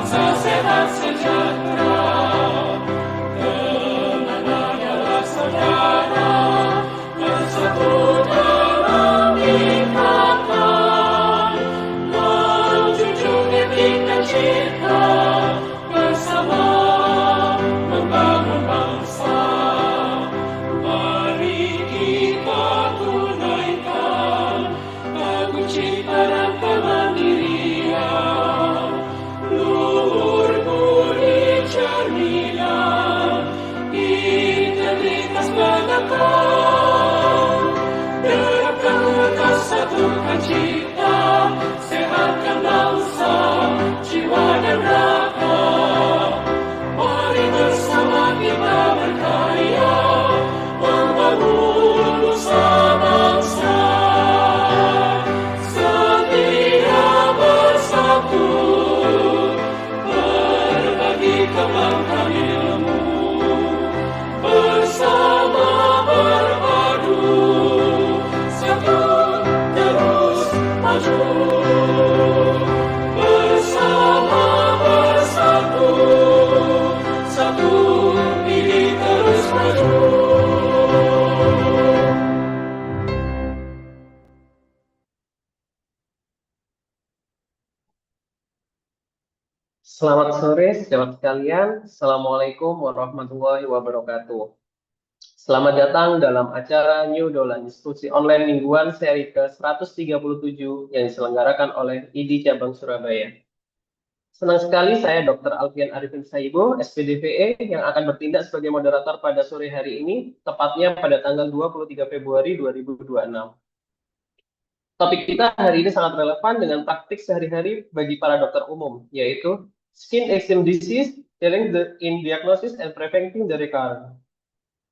sehat sejahtera, teman adalah saudara, bersatu dalam ikatan, menjunjung etika cinta, bersama membangun bangsa. Mari kita tunaikan teguh cinta dan kemandirian, luhur budi cerminan, integritas menekal, derapkan lekas satukan cipta, sehatkan bangsa, jiwa dan raga. Mari bersama kita berkarya, membangun nusa bangsa, setia bersatu, berbagi kembangkan ilmu, bersama berpadu, satu terus maju, bersama bersatu, satu pilih terus maju. Selamat sore, sahabat sekalian. Assalamualaikum warahmatullahi wabarakatuh. Selamat datang dalam acara New Dolan, diskusi online mingguan seri ke-137 yang diselenggarakan oleh ID Cabang Surabaya. Senang sekali saya Dr. Alfian Arifin Saibo, SPDVE, yang akan bertindak sebagai moderator pada sore hari ini, tepatnya pada tanggal 23 Februari 2026. Topik kita hari ini sangat relevan dengan praktik sehari-hari bagi para dokter umum, yaitu Skin Eczema Disease, Dealing in Diagnosis and Preventing the Recurrence.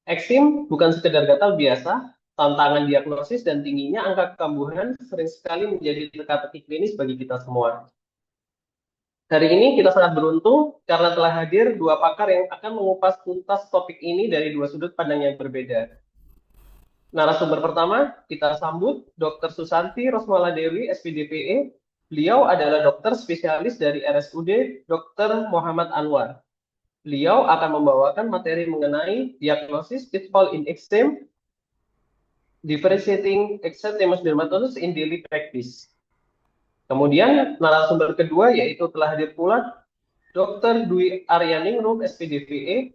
Eksim bukan sekedar gatal biasa, tantangan diagnosis dan tingginya angka kekambuhan sering sekali menjadi teka-teki klinis bagi kita semua. Hari ini kita sangat beruntung karena telah hadir dua pakar yang akan mengupas tuntas topik ini dari dua sudut pandang yang berbeda. Narasumber pertama, kita sambut Dr. Susanti Rosmala Dewi, SPDPE. Beliau adalah dokter spesialis dari RSUD Dr. Muhammad Anwar. Beliau akan membawakan materi mengenai diagnosis pitfall in eczema, differentiating eczematous dermatitis in daily practice. Kemudian narasumber kedua yaitu telah hadir pula Dr. Dwi Aryaningrum, SPDVE.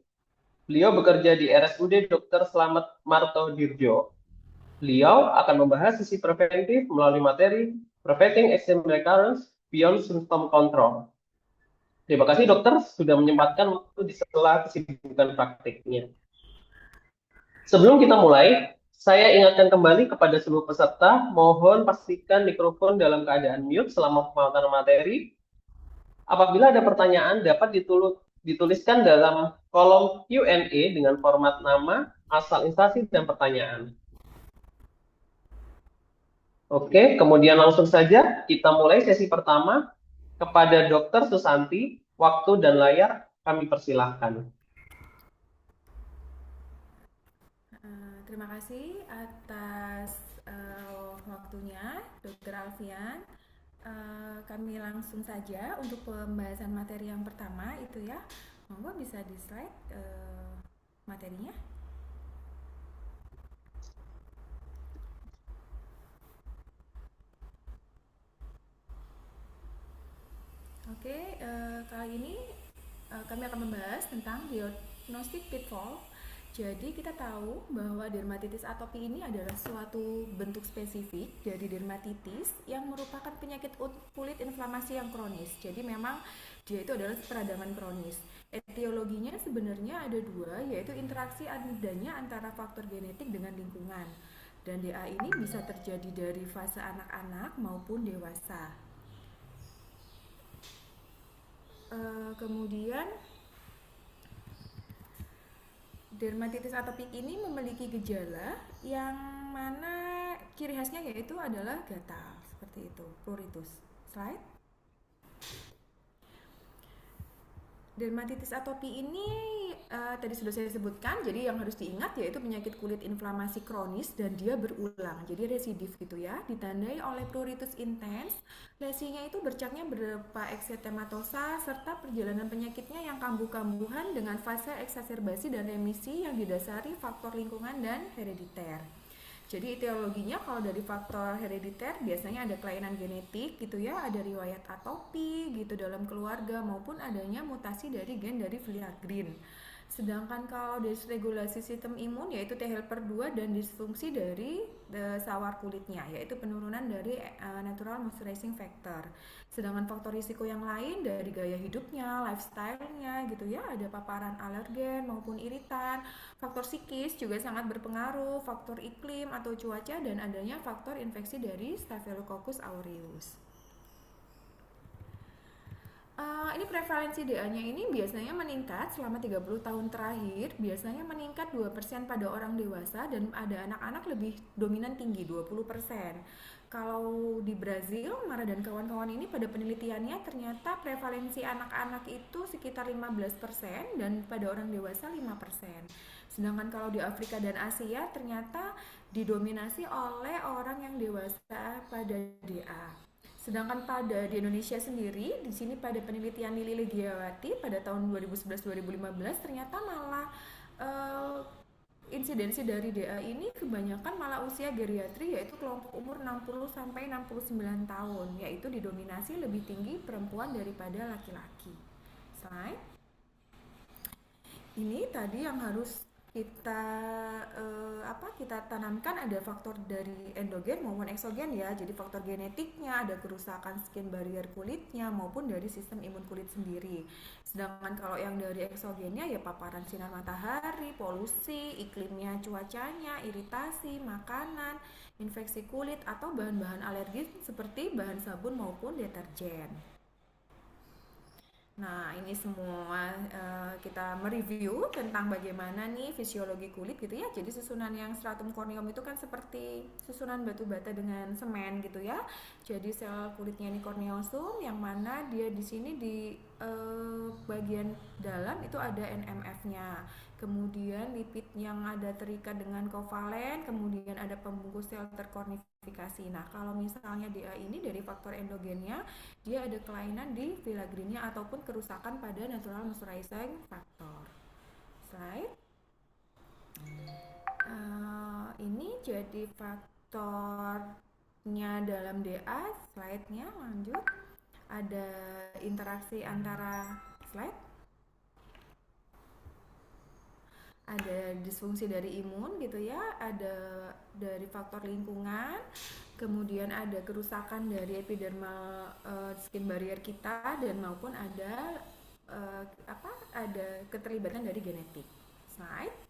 Beliau bekerja di RSUD Dr. Slamet Marto Dirjo. Beliau akan membahas sisi preventif melalui materi Preventing Eczema Recurrence Beyond Symptom Control. Terima kasih dokter sudah menyempatkan waktu di sela kesibukan praktiknya. Sebelum kita mulai, saya ingatkan kembali kepada seluruh peserta, mohon pastikan mikrofon dalam keadaan mute selama pemaparan materi. Apabila ada pertanyaan, dapat dituliskan dalam kolom Q&A dengan format nama, asal instansi, dan pertanyaan. Oke, kemudian langsung saja kita mulai sesi pertama. Kepada Dr. Susanti, waktu dan layar kami persilahkan. Terima kasih atas waktunya, Dr. Alfian. Kami langsung saja untuk pembahasan materi yang pertama itu ya. Monggo bisa di slide materinya. Oke, kali ini kami akan membahas tentang diagnostic pitfall. Jadi kita tahu bahwa dermatitis atopi ini adalah suatu bentuk spesifik dari dermatitis yang merupakan penyakit kulit inflamasi yang kronis. Jadi memang dia itu adalah peradangan kronis. Etiologinya sebenarnya ada dua, yaitu interaksi adanya antara faktor genetik dengan lingkungan. Dan DA ini bisa terjadi dari fase anak-anak maupun dewasa. Kemudian dermatitis atopik ini memiliki gejala yang mana ciri khasnya yaitu adalah gatal seperti itu, pruritus. Slide. Dermatitis atopi ini tadi sudah saya sebutkan, jadi yang harus diingat yaitu penyakit kulit inflamasi kronis dan dia berulang, jadi residif gitu ya, ditandai oleh pruritus intens, lesinya itu bercaknya berupa eksetematosa, serta perjalanan penyakitnya yang kambuh-kambuhan dengan fase eksaserbasi dan remisi yang didasari faktor lingkungan dan herediter. Jadi etiologinya kalau dari faktor herediter biasanya ada kelainan genetik gitu ya, ada riwayat atopi gitu dalam keluarga maupun adanya mutasi dari gen dari filaggrin. Sedangkan kalau dysregulasi sistem imun yaitu T helper 2 dan disfungsi dari sawar kulitnya yaitu penurunan dari natural moisturizing factor. Sedangkan faktor risiko yang lain dari gaya hidupnya, lifestyle-nya gitu ya, ada paparan alergen maupun iritan. Faktor psikis juga sangat berpengaruh, faktor iklim atau cuaca dan adanya faktor infeksi dari Staphylococcus aureus. Ini prevalensi DA-nya ini biasanya meningkat selama 30 tahun terakhir, biasanya meningkat 2% pada orang dewasa dan ada anak-anak lebih dominan tinggi 20%. Kalau di Brazil, Mara dan kawan-kawan ini pada penelitiannya ternyata prevalensi anak-anak itu sekitar 15% dan pada orang dewasa 5%. Sedangkan kalau di Afrika dan Asia ternyata didominasi oleh orang yang dewasa pada DA. Sedangkan pada di Indonesia sendiri, di sini pada penelitian Lili Legiawati pada tahun 2011-2015 ternyata malah insidensi dari DA ini kebanyakan malah usia geriatri yaitu kelompok umur 60 sampai 69 tahun, yaitu didominasi lebih tinggi perempuan daripada laki-laki. Slide. Ini tadi yang harus kita tanamkan ada faktor dari endogen maupun eksogen ya. Jadi faktor genetiknya, ada kerusakan skin barrier kulitnya maupun dari sistem imun kulit sendiri. Sedangkan kalau yang dari eksogennya ya paparan sinar matahari, polusi, iklimnya, cuacanya, iritasi, makanan, infeksi kulit atau bahan-bahan alergis seperti bahan sabun maupun deterjen. Nah, ini semua kita mereview tentang bagaimana nih fisiologi kulit gitu ya. Jadi susunan yang stratum corneum itu kan seperti susunan batu bata dengan semen gitu ya. Jadi sel kulitnya ini corneosum yang mana dia di sini di bagian dalam itu ada NMF-nya. Kemudian lipid yang ada terikat dengan kovalen, kemudian ada pembungkus sel terkornifikasi. Nah, kalau misalnya DA ini dari faktor endogennya, dia ada kelainan di filagrinnya ataupun kerusakan pada natural moisturizing factor. Slide. Ini jadi faktornya dalam DA. Slide-nya lanjut. Ada interaksi antara slide. Ada disfungsi dari imun gitu ya, ada dari faktor lingkungan, kemudian ada kerusakan dari epidermal skin barrier kita dan maupun ada ada keterlibatan dari genetik. Slide.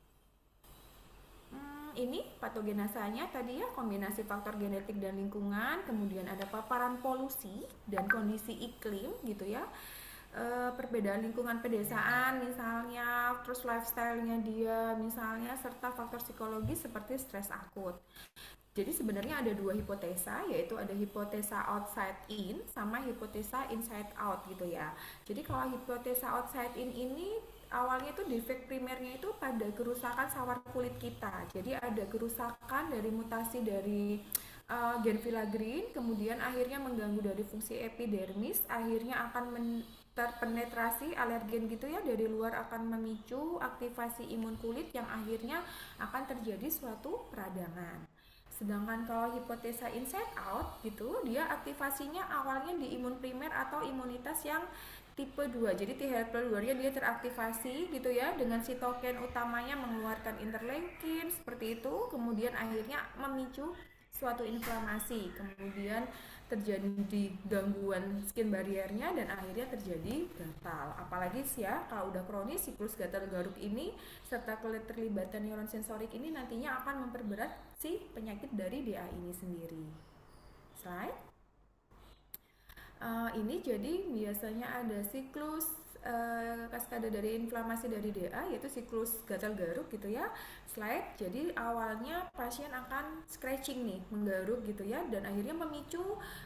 Ini patogenasanya tadi ya, kombinasi faktor genetik dan lingkungan, kemudian ada paparan polusi dan kondisi iklim gitu ya. Perbedaan lingkungan pedesaan misalnya, terus lifestyle-nya dia misalnya, serta faktor psikologis seperti stres akut. Jadi sebenarnya ada dua hipotesa, yaitu ada hipotesa outside in sama hipotesa inside out gitu ya. Jadi kalau hipotesa outside in ini awalnya itu defek primernya itu pada kerusakan sawar kulit kita. Jadi ada kerusakan dari mutasi dari gen filagrin, kemudian akhirnya mengganggu dari fungsi epidermis, akhirnya akan terpenetrasi alergen gitu ya dari luar, akan memicu aktivasi imun kulit yang akhirnya akan terjadi suatu peradangan. Sedangkan kalau hipotesa inside out gitu, dia aktivasinya awalnya di imun primer atau imunitas yang tipe 2. Jadi T helper 2-nya dia teraktivasi gitu ya dengan sitokin utamanya mengeluarkan interleukin seperti itu, kemudian akhirnya memicu suatu inflamasi, kemudian terjadi gangguan skin barriernya dan akhirnya terjadi gatal. Apalagi sih ya kalau udah kronis siklus gatal garuk ini serta keterlibatan neuron sensorik ini nantinya akan memperberat si penyakit dari DA ini sendiri. Slide. Ini jadi biasanya ada siklus kaskade dari inflamasi dari DA, yaitu siklus gatal garuk gitu ya. Slide. Jadi awalnya pasien akan scratching nih, menggaruk gitu ya, dan akhirnya memicu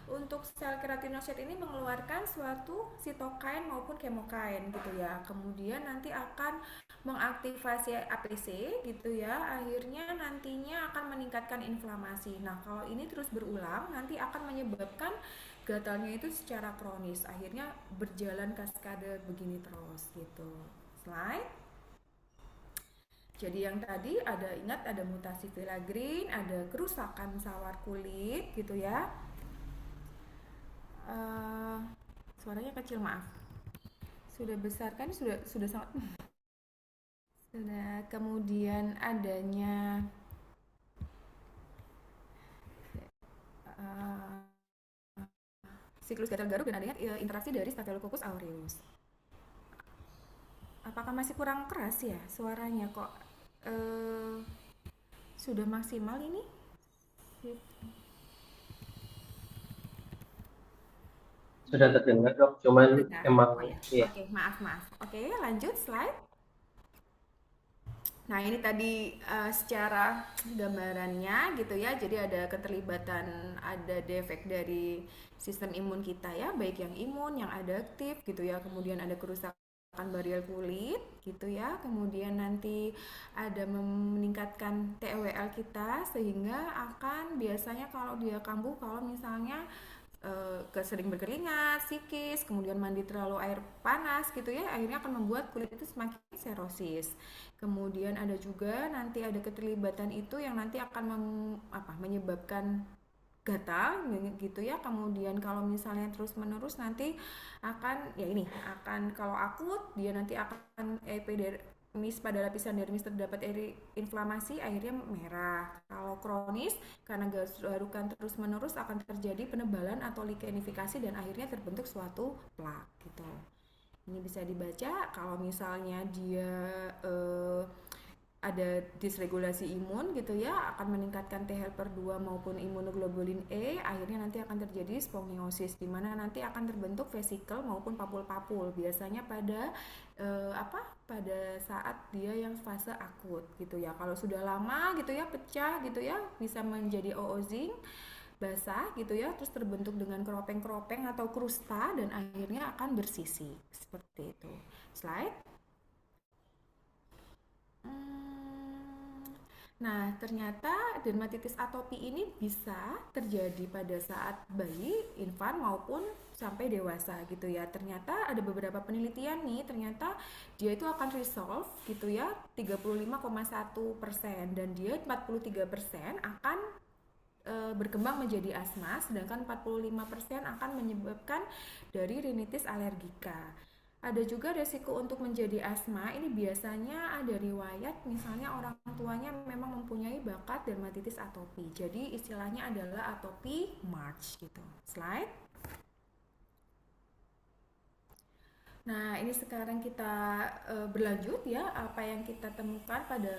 untuk sel keratinosit ini mengeluarkan suatu sitokain maupun kemokain gitu ya. Kemudian nanti akan mengaktifasi APC gitu ya, akhirnya nantinya akan meningkatkan inflamasi. Nah, kalau ini terus berulang nanti akan menyebabkan gatalnya itu secara kronis, akhirnya berjalan kaskade begini terus gitu. Slide. Jadi yang tadi ada, ingat ada mutasi filaggrin, ada kerusakan sawar kulit gitu ya. Suaranya kecil, maaf. Sudah besar kan? Sudah sangat. Sudah. Kemudian adanya siklus gatal garuk dan adanya interaksi dari Staphylococcus aureus. Apakah masih kurang keras ya suaranya kok? Sudah maksimal ini? Sudah terdengar dok, cuman Sudah. emang Oh ya. iya. Oke, maaf. Oke, lanjut slide. Nah, ini tadi secara gambarannya gitu ya. Jadi ada keterlibatan, ada defek dari sistem imun kita ya, baik yang imun, yang adaptif gitu ya. Kemudian ada kerusakan barrier kulit gitu ya. Kemudian nanti ada meningkatkan TWL kita, sehingga akan biasanya kalau dia kambuh, kalau misalnya sering berkeringat, psikis, kemudian mandi terlalu air panas gitu ya, akhirnya akan membuat kulit itu semakin serosis. Kemudian ada juga nanti ada keterlibatan itu yang nanti akan menyebabkan gatal gitu ya. Kemudian kalau misalnya terus menerus nanti akan ya ini akan, kalau akut dia nanti akan epidermis, pada lapisan dermis terdapat inflamasi, akhirnya merah. Kalau kronis karena garukan terus menerus akan terjadi penebalan atau likenifikasi dan akhirnya terbentuk suatu plak gitu. Ini bisa dibaca kalau misalnya dia ada disregulasi imun gitu ya, akan meningkatkan T helper 2 maupun imunoglobulin E, akhirnya nanti akan terjadi spongiosis, di mana nanti akan terbentuk vesikel maupun papul-papul, biasanya pada pada saat dia yang fase akut gitu ya. Kalau sudah lama gitu ya, pecah gitu ya, bisa menjadi oozing, basah gitu ya, terus terbentuk dengan keropeng-keropeng atau krusta dan akhirnya akan bersisi seperti itu. Slide. Nah, ternyata dermatitis atopi ini bisa terjadi pada saat bayi, infan maupun sampai dewasa gitu ya. Ternyata ada beberapa penelitian nih, ternyata dia itu akan resolve gitu ya 35,1%, dan dia 43% akan berkembang menjadi asma, sedangkan 45% akan menyebabkan dari rinitis alergika. Ada juga resiko untuk menjadi asma, ini biasanya ada riwayat misalnya orang tuanya memang mempunyai bakat dermatitis atopi. Jadi istilahnya adalah atopi March gitu. Slide. Nah, ini sekarang kita berlanjut ya, apa yang kita temukan pada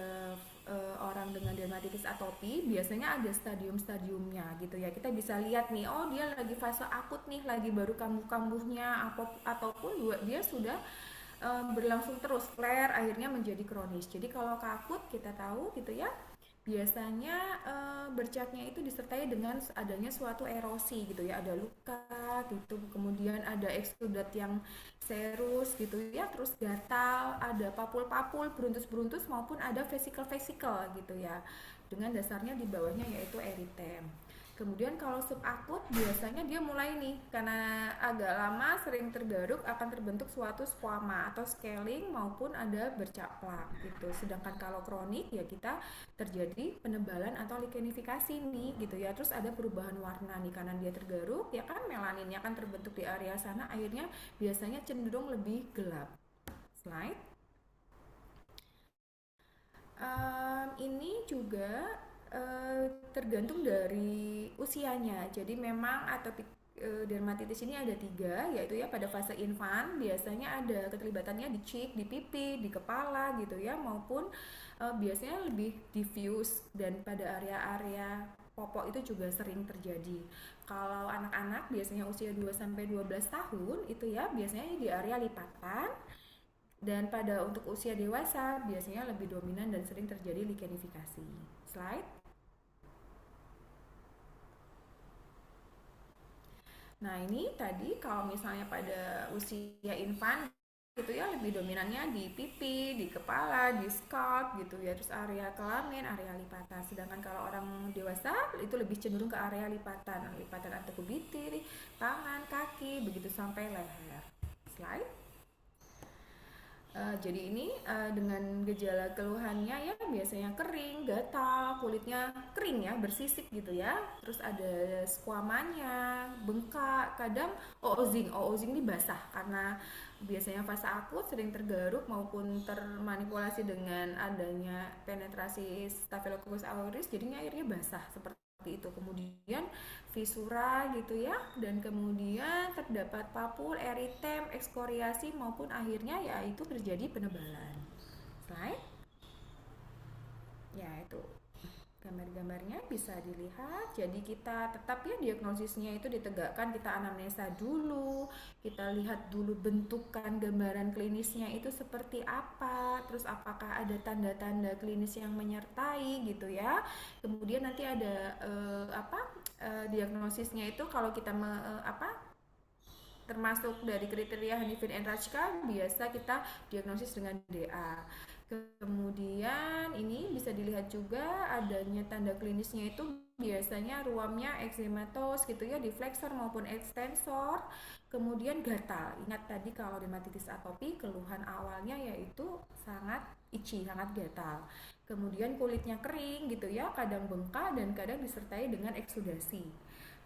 orang dengan dermatitis atopi. Biasanya ada stadium-stadiumnya gitu ya. Kita bisa lihat nih, oh dia lagi fase akut nih, lagi baru kambuh-kambuhnya, ataupun dia sudah berlangsung terus flare, akhirnya menjadi kronis. Jadi kalau akut kita tahu gitu ya, biasanya bercaknya itu disertai dengan adanya suatu erosi gitu ya, ada luka gitu, kemudian ada eksudat yang serus gitu ya, terus gatal, ada papul-papul, beruntus-beruntus, maupun ada vesikel-vesikel gitu ya, dengan dasarnya di bawahnya yaitu eritem. Kemudian kalau subakut biasanya dia mulai nih, karena agak lama sering tergaruk, akan terbentuk suatu squama atau scaling maupun ada bercak plak gitu. Sedangkan kalau kronik ya kita terjadi penebalan atau likenifikasi nih gitu ya. Terus ada perubahan warna nih, karena dia tergaruk ya kan, melaninnya akan terbentuk di area sana, akhirnya biasanya cenderung lebih gelap. Slide. Ini juga tergantung dari usianya. Jadi memang atopik dermatitis ini ada 3, yaitu ya pada fase infan biasanya ada keterlibatannya di cheek, di pipi, di kepala gitu ya, maupun biasanya lebih diffuse dan pada area-area popok itu juga sering terjadi. Kalau anak-anak biasanya usia 2 sampai 12 tahun itu ya biasanya di area lipatan, dan pada untuk usia dewasa biasanya lebih dominan dan sering terjadi lichenifikasi. Slide. Nah, ini tadi kalau misalnya pada usia infan gitu ya lebih dominannya di pipi, di kepala, di scalp gitu ya, terus area kelamin, area lipatan. Sedangkan kalau orang dewasa itu lebih cenderung ke area lipatan, lipatan antekubitir, tangan, kaki, begitu sampai leher. Slide. Jadi ini dengan gejala keluhannya ya biasanya kering, gatal, kulitnya kering ya, bersisik gitu ya. Terus ada squamanya, bengkak, kadang oozing. Oozing ini basah karena biasanya fase akut sering tergaruk maupun termanipulasi dengan adanya penetrasi Staphylococcus aureus, jadinya airnya basah seperti itu. Kemudian visura gitu ya, dan kemudian terdapat papul, eritem, ekskoriasi maupun akhirnya yaitu terjadi penebalan. Slide. Ya, itu gambar-gambarnya bisa dilihat. Jadi kita tetap ya diagnosisnya itu ditegakkan, kita anamnesa dulu, kita lihat dulu bentukan gambaran klinisnya itu seperti apa, terus apakah ada tanda-tanda klinis yang menyertai gitu ya. Kemudian nanti ada diagnosisnya itu kalau kita termasuk dari kriteria Hanifin and Rajka biasa kita diagnosis dengan DA. Kemudian ini bisa dilihat juga adanya tanda klinisnya itu biasanya ruamnya eksematos gitu ya, di flexor maupun extensor. Kemudian gatal. Ingat tadi kalau dermatitis atopi keluhan awalnya yaitu sangat itchy, sangat gatal. Kemudian kulitnya kering gitu ya, kadang bengkak dan kadang disertai dengan eksudasi.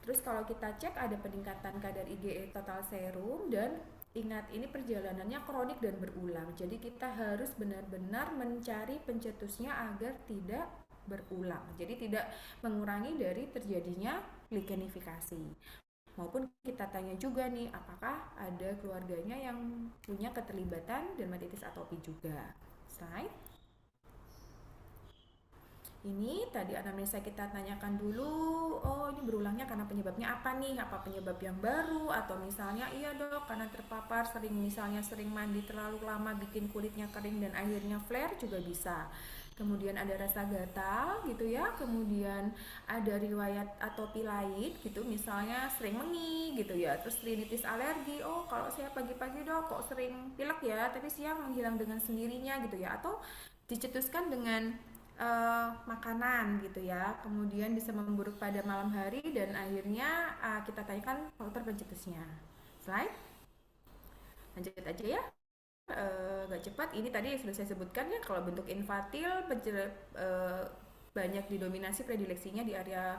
Terus kalau kita cek ada peningkatan kadar IgE total serum, dan ingat ini perjalanannya kronik dan berulang. Jadi kita harus benar-benar mencari pencetusnya agar tidak berulang. Jadi tidak mengurangi dari terjadinya lichenifikasi. Maupun kita tanya juga nih apakah ada keluarganya yang punya keterlibatan dermatitis atopi juga. Slide. Ini tadi anamnesa kita tanyakan dulu, oh ini berulangnya karena penyebabnya apa nih? Apa penyebab yang baru? Atau misalnya iya dok karena terpapar sering mandi terlalu lama bikin kulitnya kering dan akhirnya flare juga bisa. Kemudian ada rasa gatal gitu ya, kemudian ada riwayat atopi lain gitu, misalnya sering mengi gitu ya, terus rinitis alergi, oh kalau saya pagi-pagi dok kok sering pilek ya, tapi siang menghilang dengan sendirinya gitu ya, atau dicetuskan dengan makanan gitu ya, kemudian bisa memburuk pada malam hari dan akhirnya kita tanyakan faktor pencetusnya. Slide. Lanjut aja ya. Agak cepat, ini tadi sudah saya sebutkan ya, kalau bentuk infantil banyak didominasi predileksinya di area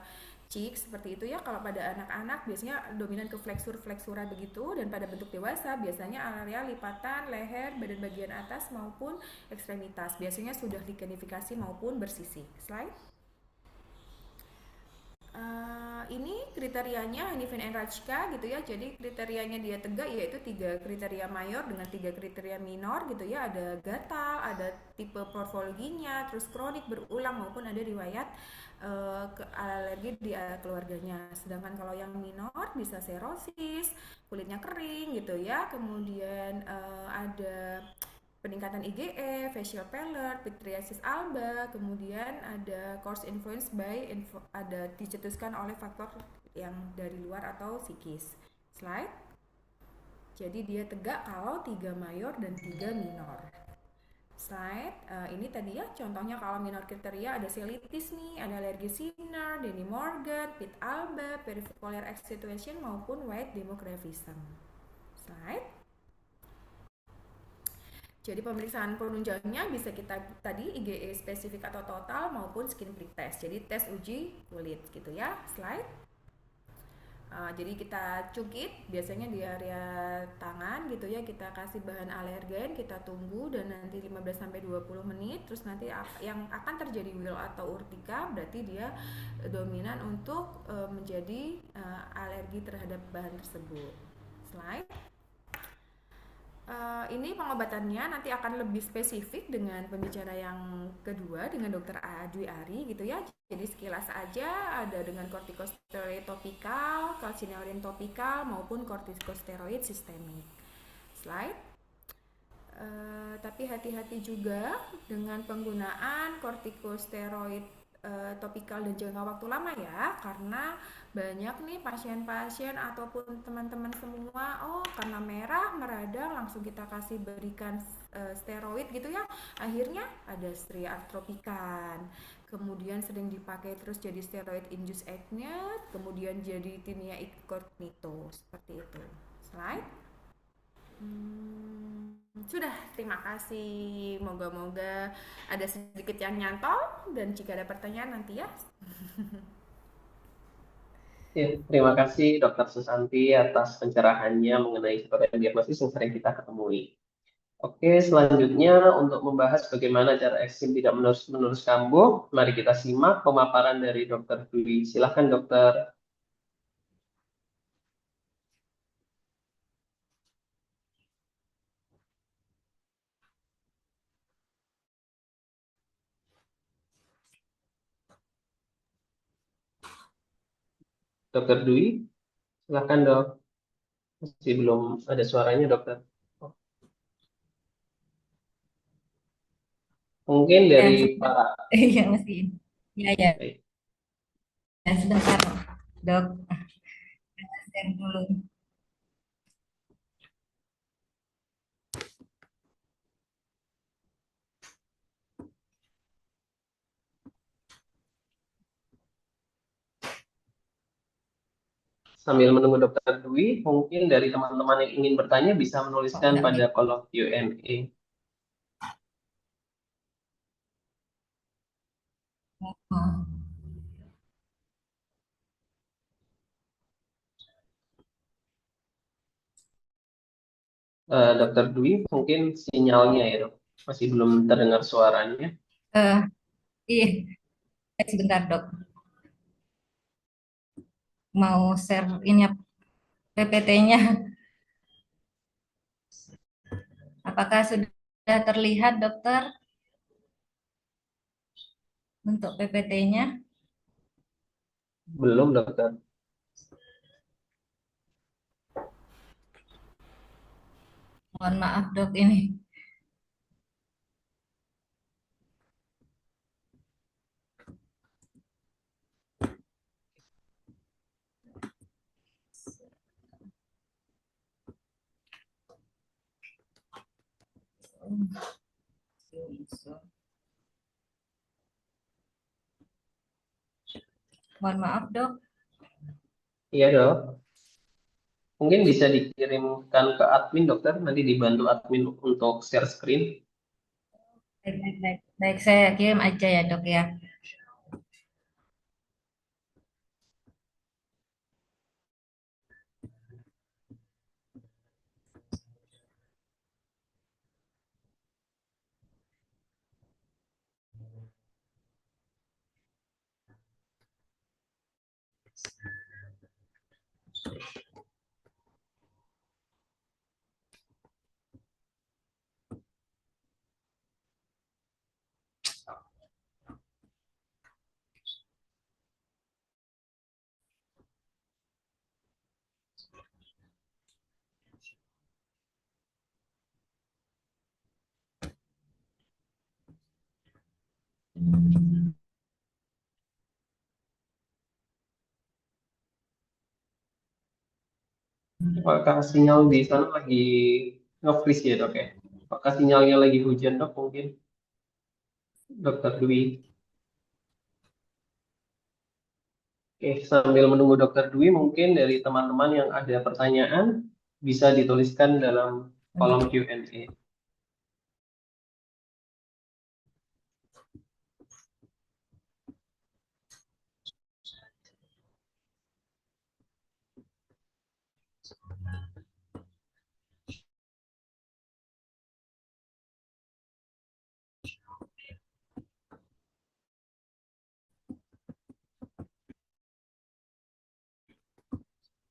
cheek seperti itu ya. Kalau pada anak-anak biasanya dominan ke fleksura begitu, dan pada bentuk dewasa biasanya area lipatan, leher, badan bagian atas maupun ekstremitas biasanya sudah lichenifikasi maupun bersisik. Slide. Ini kriterianya Hanifin and Rajka gitu ya. Jadi kriterianya dia tegak yaitu 3 kriteria mayor dengan 3 kriteria minor gitu ya. Ada gatal, ada tipe morfologinya, terus kronik berulang maupun ada riwayat alergi di keluarganya. Sedangkan kalau yang minor bisa serosis, kulitnya kering gitu ya. Kemudian ada peningkatan IgE, facial pallor, pityriasis alba, kemudian ada course influence by ada dicetuskan oleh faktor yang dari luar atau psikis. Slide. Jadi dia tegak kalau 3 mayor dan 3 minor. Slide. Ini tadi ya contohnya kalau minor kriteria ada colitis nih, ada alergi Sinner, Denny Morgan, pit alba, peripheral excitation maupun white demographism. Slide. Jadi pemeriksaan penunjangnya bisa kita tadi IgE spesifik atau total maupun skin prick test. Jadi tes uji kulit gitu ya. Slide. Jadi kita cungkit biasanya di area tangan gitu ya, kita kasih bahan alergen, kita tunggu dan nanti 15-20 menit, terus nanti yang akan terjadi wheal atau urtika berarti dia dominan untuk menjadi alergi terhadap bahan tersebut. Slide. ini pengobatannya nanti akan lebih spesifik dengan pembicara yang kedua dengan Dokter Dwi Ari gitu ya. Jadi sekilas aja ada dengan kortikosteroid topikal, kalsineorin topikal maupun kortikosteroid sistemik. Slide. Tapi hati-hati juga dengan penggunaan kortikosteroid topikal dan jangka waktu lama ya, karena banyak nih pasien-pasien ataupun teman-teman semua, oh karena merah meradang langsung kita kasih berikan steroid gitu ya, akhirnya ada striatropikan, kemudian sering dipakai terus jadi steroid induced acne, kemudian jadi tinea incognito seperti itu. Slide. Sudah, terima kasih. Moga-moga ada sedikit yang nyantol dan jika ada pertanyaan nanti ya. Ya, terima kasih Dokter Susanti atas pencerahannya mengenai sebagai diagnosis yang sering kita ketemui. Oke, selanjutnya untuk membahas bagaimana cara eksim tidak menerus-menerus kambuh, mari kita simak pemaparan dari Dokter Dwi. Silahkan Dokter. Dokter Dwi, silahkan dok. Masih belum ada suaranya dokter. Oh, mungkin Ya, dari sebentar. para. Iya, masih. Ya, ya. Baik. Ya, sebentar, dok. Share dulu. Sambil menunggu Dokter Dwi, mungkin dari teman-teman yang ingin bertanya bisa Kok menuliskan nggak pada bisa? kolom Q&A. Oh, Dokter Dwi, mungkin sinyalnya ya dok, masih belum terdengar suaranya. eh, iya, sebentar, dok. Mau share ini PPT-nya. Apakah sudah terlihat, dokter, untuk PPT-nya? Belum dokter. Mohon maaf, dok, ini. Mohon maaf, dok. Iya dok. Mungkin bisa dikirimkan ke admin dokter, nanti dibantu admin untuk share screen. Baik, baik, baik. Baik, saya kirim aja ya, dok ya. Apakah sinyal di sana lagi nge-freeze ya dok ya? Apakah sinyalnya lagi hujan dok mungkin? Dokter Dwi. Oke, sambil menunggu Dokter Dwi, mungkin dari teman-teman yang ada pertanyaan bisa dituliskan dalam kolom Q&A.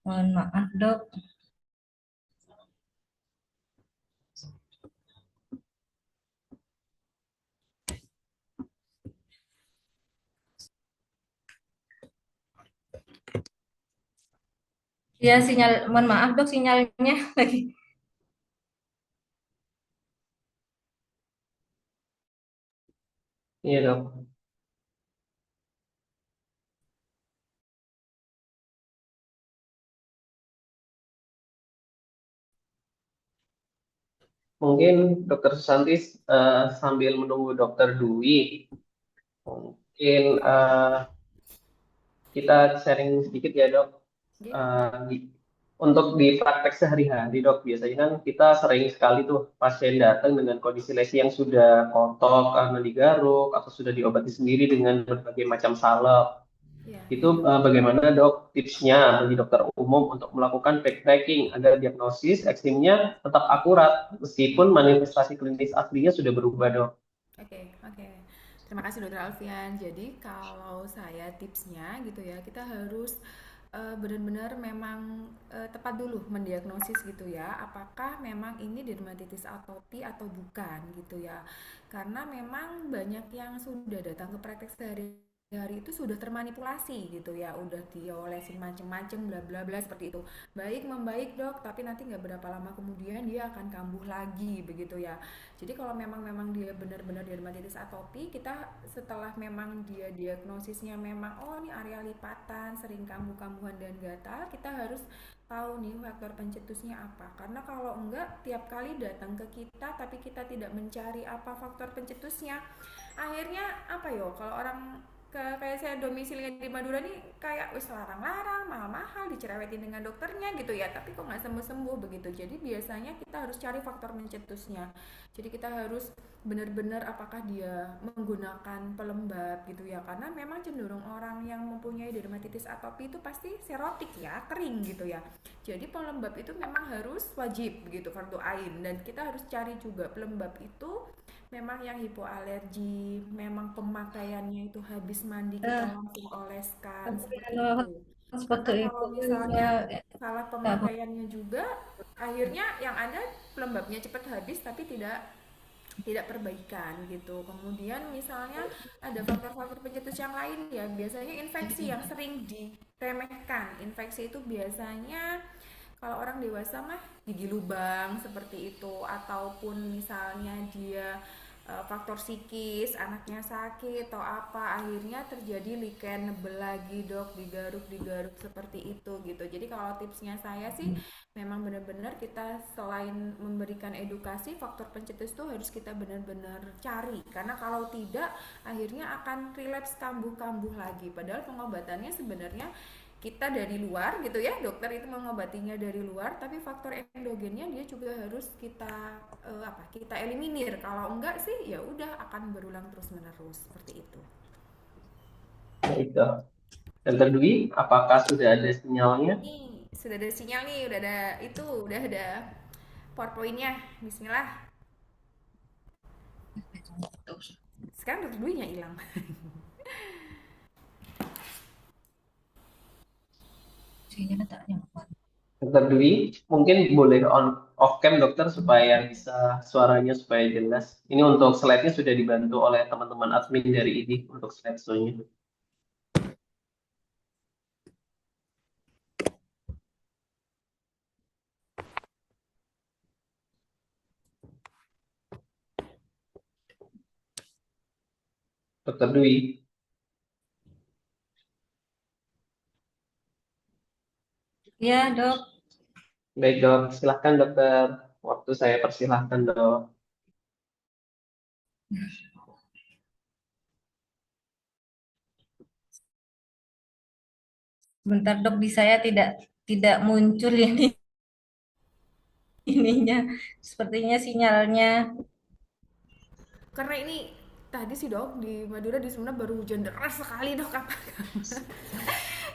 Mohon maaf, dok. Ya, sinyal, mohon maaf dok, sinyalnya lagi. Iya dok. Mungkin Dokter Susanti sambil menunggu Dokter Dwi, mungkin kita sharing sedikit ya dok. Oke. Untuk di praktek sehari-hari dok, biasanya kan kita sering sekali tuh pasien datang dengan kondisi lesi yang sudah kotok karena digaruk atau sudah diobati sendiri dengan berbagai macam salep. Ya. Itu bagaimana dok tipsnya bagi dokter umum untuk melakukan backtracking agar diagnosis eksimnya tetap akurat meskipun manifestasi klinis aslinya sudah berubah dok. Oke, oke. Terima kasih Dokter Alfian. Jadi kalau saya tipsnya gitu ya, kita harus benar-benar memang tepat dulu mendiagnosis gitu ya, apakah memang ini dermatitis atopi atau bukan gitu ya. Karena memang banyak yang sudah datang ke praktek sehari-hari itu sudah termanipulasi gitu ya, udah diolesin macem-macem bla bla bla seperti itu. Baik membaik dok, tapi nanti nggak berapa lama kemudian dia akan kambuh lagi begitu ya. Jadi kalau memang dia benar-benar dermatitis atopi, kita setelah memang dia diagnosisnya memang oh ini area lipatan, sering kambuh-kambuhan dan gatal, kita harus tahu nih faktor pencetusnya apa. Karena kalau enggak tiap kali datang ke kita tapi kita tidak mencari apa faktor pencetusnya, akhirnya apa yo kalau orang kayak saya domisilinya di Madura nih kayak wis larang-larang mahal-mahal dicerewetin dengan dokternya gitu ya, tapi kok nggak sembuh-sembuh begitu. Jadi biasanya kita harus cari faktor pencetusnya. Jadi kita harus benar-benar apakah dia menggunakan pelembab gitu ya, karena memang cenderung orang yang mempunyai dermatitis atopi itu pasti serotik ya, kering gitu ya. Jadi pelembab itu memang harus wajib begitu, fardu ain. Dan kita harus cari juga pelembab itu memang yang hipoalergi, memang pemakaiannya itu habis mandi kita Eh, langsung oleskan tapi seperti kalau itu. seperti Karena itu kalau saya misalnya salah nggak pemakaiannya juga, akhirnya yang ada pelembabnya cepat habis tapi tidak perbaikan gitu. Kemudian misalnya ada faktor-faktor pencetus yang lain ya, biasanya infeksi yang sering diremehkan. Infeksi itu biasanya kalau orang dewasa mah gigi lubang seperti itu, ataupun misalnya dia faktor psikis, anaknya sakit atau apa, akhirnya terjadi lichen nebel lagi dok, digaruk-digaruk seperti itu gitu. Jadi kalau tipsnya saya sih memang benar-benar kita selain memberikan edukasi, faktor pencetus itu harus kita benar-benar cari, karena kalau tidak akhirnya akan relapse kambuh-kambuh lagi. Padahal pengobatannya sebenarnya kita dari luar gitu ya, dokter itu mengobatinya dari luar, tapi faktor endogennya dia juga harus kita eliminir. Kalau enggak sih ya udah akan berulang terus menerus seperti itu. Baik dok. Dokter Dwi, apakah sudah ada sinyalnya? Nih sudah ada sinyal nih, udah ada itu, udah ada powerpointnya. Bismillah. Sekarang dokter Dwi nya hilang. sinyalnya tak nyampe. Dokter Dwi, mungkin boleh on off cam dokter supaya bisa suaranya supaya jelas. Ini untuk slide-nya sudah dibantu oleh teman-teman admin dari ini untuk slide-nya. Dokter Dwi, Ya dok, baik dok, silahkan dokter. Waktu saya persilahkan dok. bentar dok, di saya tidak tidak muncul ini ininya. Sepertinya sinyalnya. Karena ini tadi sih dok di Madura di Sumeneb baru hujan deras sekali dok, apa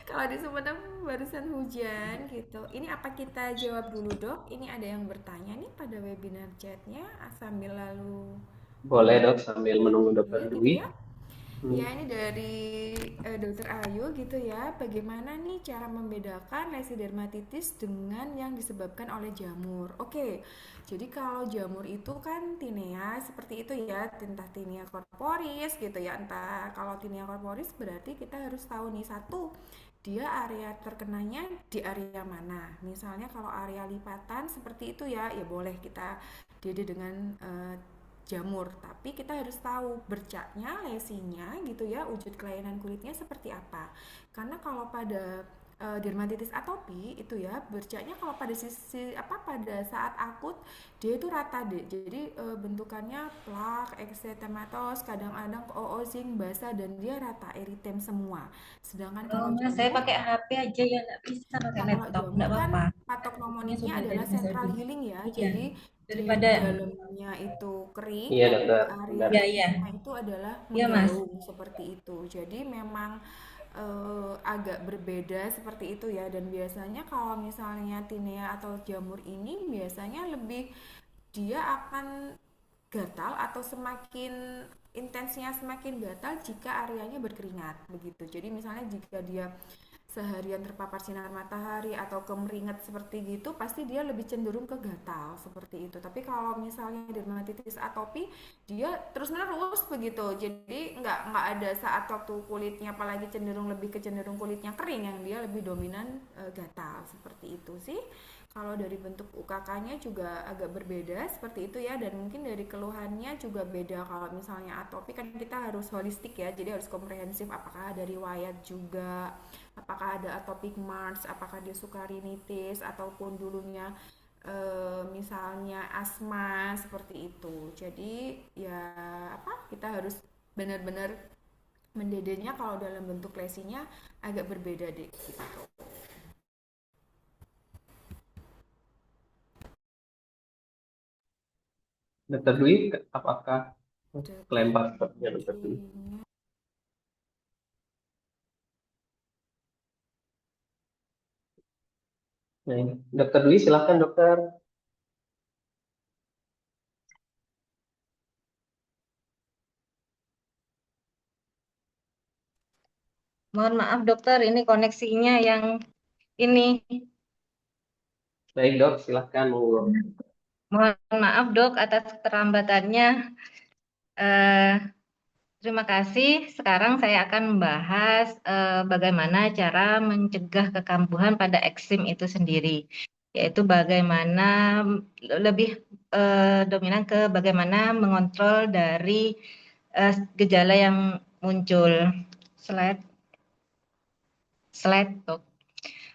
kalau di Sumeneb barusan hujan gitu. Ini apa kita jawab dulu dok? Ini ada yang bertanya nih pada webinar chatnya, sambil lalu Boleh dok sambil menunggu dokter ya gitu Dwi. ya. Hmm. Ya ini dari Dokter Ayu gitu ya. Bagaimana nih cara membedakan lesi dermatitis dengan yang disebabkan oleh jamur? Oke, jadi kalau jamur itu kan tinea seperti itu ya, entah tinea corporis gitu ya. Entah kalau tinea corporis berarti kita harus tahu nih satu, dia area terkenanya di area mana. Misalnya kalau area lipatan seperti itu ya, ya boleh kita DD dengan jamur. Tapi kita harus tahu bercaknya, lesinya gitu ya, wujud kelainan kulitnya seperti apa. Karena kalau pada dermatitis atopi itu ya bercaknya kalau pada sisi apa pada saat akut dia itu rata deh, jadi bentukannya plak, eksetematos, kadang-kadang oozing, basah dan dia rata eritem semua. Sedangkan Oh, kalau Mas, saya jamur, pakai HP aja ya, nggak bisa pakai nah kalau laptop, jamur nggak kan apa-apa. patok Ini nomoniknya sudah dari adalah Mas central Adi. healing ya, Iya, jadi di daripada, dalamnya itu kering Iya tapi dokter, benar. area ya, ya, itu adalah ya Mas. menggaung seperti itu. Jadi memang agak berbeda seperti itu ya, dan biasanya kalau misalnya tinea atau jamur ini biasanya lebih dia akan gatal atau semakin intensnya semakin gatal jika areanya berkeringat begitu. Jadi misalnya jika dia seharian terpapar sinar matahari atau kemeringat seperti gitu, pasti dia lebih cenderung ke gatal seperti itu. Tapi kalau misalnya dermatitis atopi, dia terus menerus begitu. Jadi nggak ada saat waktu kulitnya apalagi cenderung lebih ke cenderung kulitnya kering, yang dia lebih dominan gatal seperti itu sih. Kalau dari bentuk UKK-nya juga agak berbeda seperti itu ya, dan mungkin dari keluhannya juga beda. Kalau misalnya atopi kan kita harus holistik ya, jadi harus komprehensif. Apakah ada riwayat juga, apakah ada atopic marks, apakah dia suka rinitis ataupun dulunya misalnya asma seperti itu. Jadi ya apa kita harus benar-benar mendedenya kalau dalam bentuk lesinya agak berbeda deh gitu. Dokter Dwi, apakah Dokter kelempar sepertinya dokter Dwi? Dwi-nya. Nah, ini. Dokter Dwi, silahkan dokter. Mohon maaf dokter, ini koneksinya yang ini. Baik dok, silahkan monggo. Mohon maaf dok atas keterlambatannya. Eh, Terima kasih. Sekarang saya akan membahas bagaimana cara mencegah kekambuhan pada eksim itu sendiri, yaitu bagaimana lebih dominan ke bagaimana mengontrol dari gejala yang muncul. Slide, slide.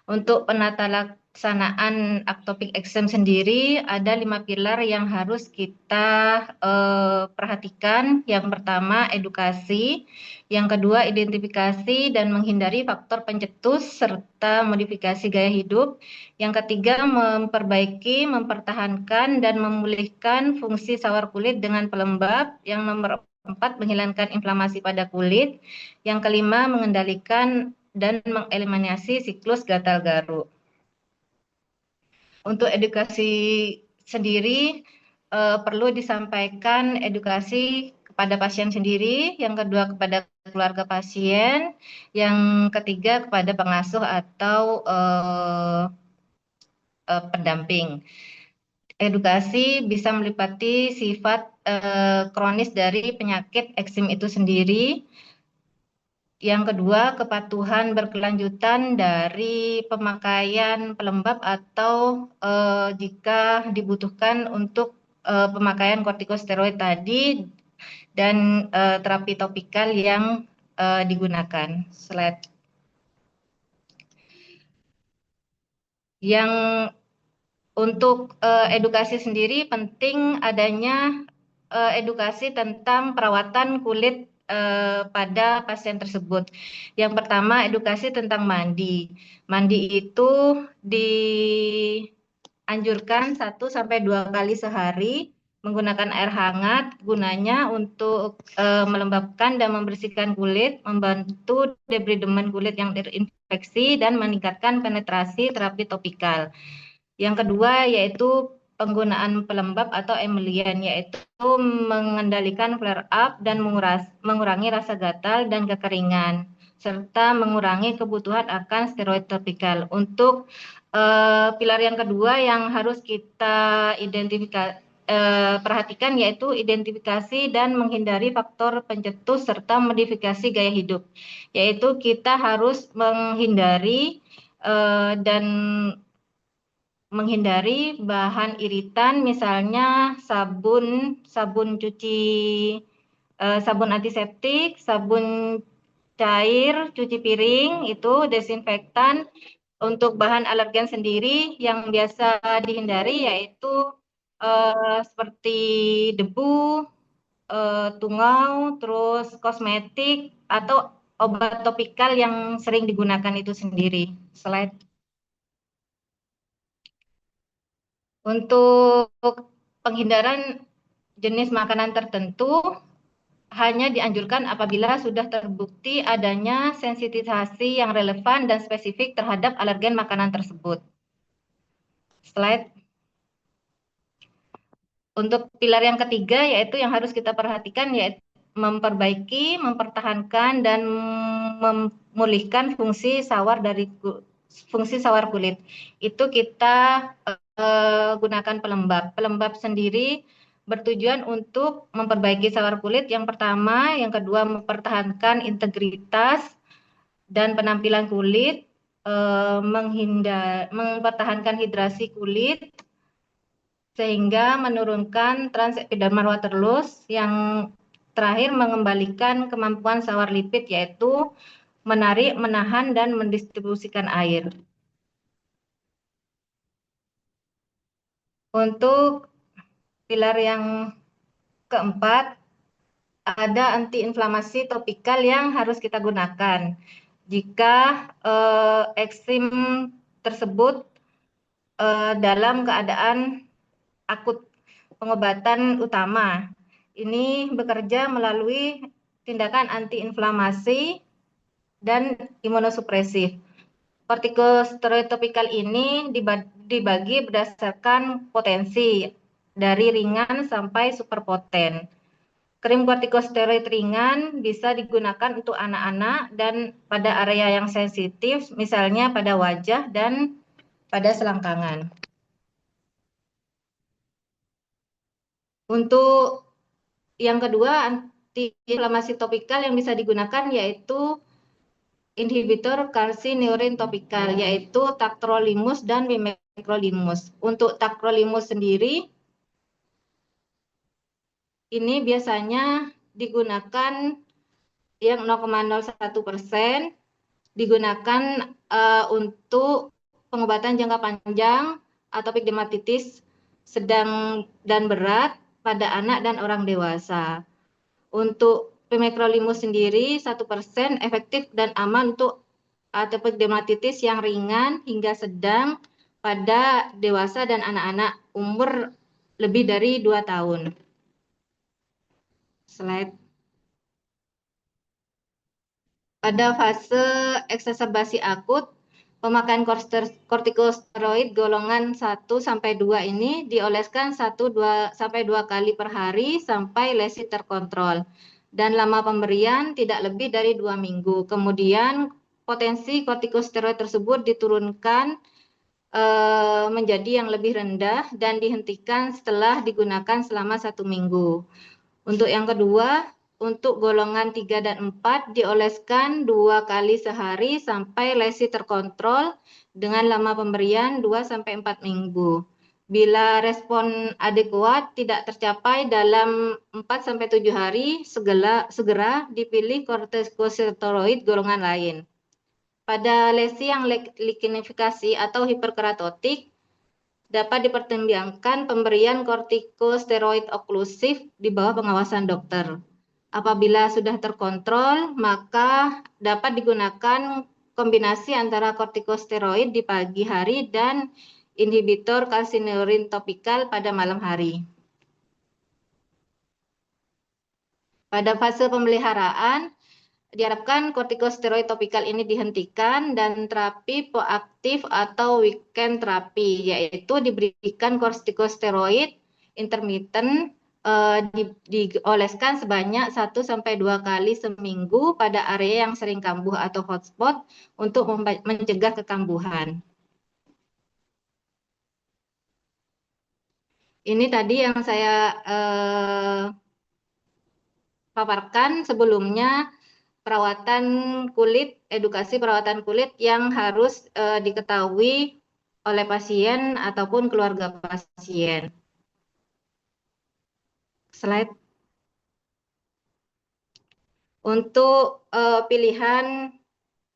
Untuk penata laksanaan ectopic exam sendiri ada 5 pilar yang harus kita perhatikan. Yang pertama edukasi, yang kedua identifikasi dan menghindari faktor pencetus serta modifikasi gaya hidup. Yang ketiga memperbaiki, mempertahankan dan memulihkan fungsi sawar kulit dengan pelembab. Yang nomor 4 menghilangkan inflamasi pada kulit. Yang kelima mengendalikan dan mengeliminasi siklus gatal garuk. Untuk edukasi sendiri perlu disampaikan edukasi kepada pasien sendiri, yang kedua kepada keluarga pasien, yang ketiga kepada pengasuh atau pendamping. Edukasi bisa meliputi sifat kronis dari penyakit eksim itu sendiri. Yang kedua, kepatuhan berkelanjutan dari pemakaian pelembab atau jika dibutuhkan untuk pemakaian kortikosteroid tadi dan terapi topikal yang digunakan. Slide. Yang untuk edukasi sendiri penting adanya edukasi tentang perawatan kulit pada pasien tersebut. Yang pertama, edukasi tentang mandi. Mandi itu dianjurkan 1 sampai 2 kali sehari menggunakan air hangat, gunanya untuk melembabkan dan membersihkan kulit, membantu debridemen kulit yang terinfeksi, dan meningkatkan penetrasi terapi topikal. Yang kedua yaitu penggunaan pelembab atau emulyan, yaitu mengendalikan flare up dan mengurangi rasa gatal dan kekeringan, serta mengurangi kebutuhan akan steroid topikal. Untuk pilar yang kedua yang harus kita perhatikan yaitu identifikasi dan menghindari faktor pencetus serta modifikasi gaya hidup. Yaitu kita harus menghindari dan menghindari bahan iritan, misalnya sabun cuci, sabun antiseptik, sabun cair, cuci piring, itu desinfektan. Untuk bahan alergen sendiri yang biasa dihindari yaitu seperti debu, tungau, terus kosmetik, atau obat topikal yang sering digunakan itu sendiri. Slide. Untuk penghindaran jenis makanan tertentu hanya dianjurkan apabila sudah terbukti adanya sensitisasi yang relevan dan spesifik terhadap alergen makanan tersebut. Slide. Untuk pilar yang ketiga yaitu yang harus kita perhatikan yaitu memperbaiki, mempertahankan, dan memulihkan fungsi sawar kulit. Itu kita gunakan pelembab. Pelembab sendiri bertujuan untuk memperbaiki sawar kulit yang pertama, yang kedua mempertahankan integritas dan penampilan kulit, mempertahankan hidrasi kulit, sehingga menurunkan transepidermal water loss, yang terakhir mengembalikan kemampuan sawar lipid yaitu menarik, menahan, dan mendistribusikan air. Untuk pilar yang keempat, ada antiinflamasi topikal yang harus kita gunakan. Jika eksim tersebut dalam keadaan akut, pengobatan utama ini bekerja melalui tindakan antiinflamasi dan imunosupresif. Kortikosteroid topikal ini dibagi berdasarkan potensi dari ringan sampai superpoten. Krim kortikosteroid ringan bisa digunakan untuk anak-anak dan pada area yang sensitif, misalnya pada wajah dan pada selangkangan. Untuk yang kedua, antiinflamasi topikal yang bisa digunakan yaitu inhibitor calcineurin topikal, yaitu tacrolimus dan pimecrolimus. Untuk tacrolimus sendiri, ini biasanya digunakan yang 0,01%, digunakan untuk pengobatan jangka panjang atopic dermatitis sedang dan berat pada anak dan orang dewasa. Untuk pimecrolimus sendiri 1% efektif dan aman untuk atopic dermatitis yang ringan hingga sedang pada dewasa dan anak-anak umur lebih dari 2 tahun. Slide. Pada fase eksaserbasi akut, pemakaian kortikosteroid golongan 1-2 ini dioleskan 1-2 kali per hari sampai lesi terkontrol. Dan lama pemberian tidak lebih dari 2 minggu. Kemudian potensi kortikosteroid tersebut diturunkan menjadi yang lebih rendah dan dihentikan setelah digunakan selama 1 minggu. Untuk yang kedua, untuk golongan 3 dan 4 dioleskan 2 kali sehari sampai lesi terkontrol dengan lama pemberian 2-4 minggu. Bila respon adekuat tidak tercapai dalam 4-7 hari, segera dipilih kortikosteroid golongan lain. Pada lesi yang likinifikasi atau hiperkeratotik, dapat dipertimbangkan pemberian kortikosteroid oklusif di bawah pengawasan dokter. Apabila sudah terkontrol, maka dapat digunakan kombinasi antara kortikosteroid di pagi hari dan inhibitor calcineurin topikal pada malam hari. Pada fase pemeliharaan, diharapkan kortikosteroid topikal ini dihentikan dan terapi proaktif atau weekend terapi, yaitu diberikan kortikosteroid intermittent dioleskan sebanyak 1-2 kali seminggu pada area yang sering kambuh atau hotspot untuk mencegah kekambuhan. Ini tadi yang saya paparkan sebelumnya, perawatan kulit, edukasi perawatan kulit yang harus diketahui oleh pasien ataupun keluarga pasien. Slide. Untuk pilihan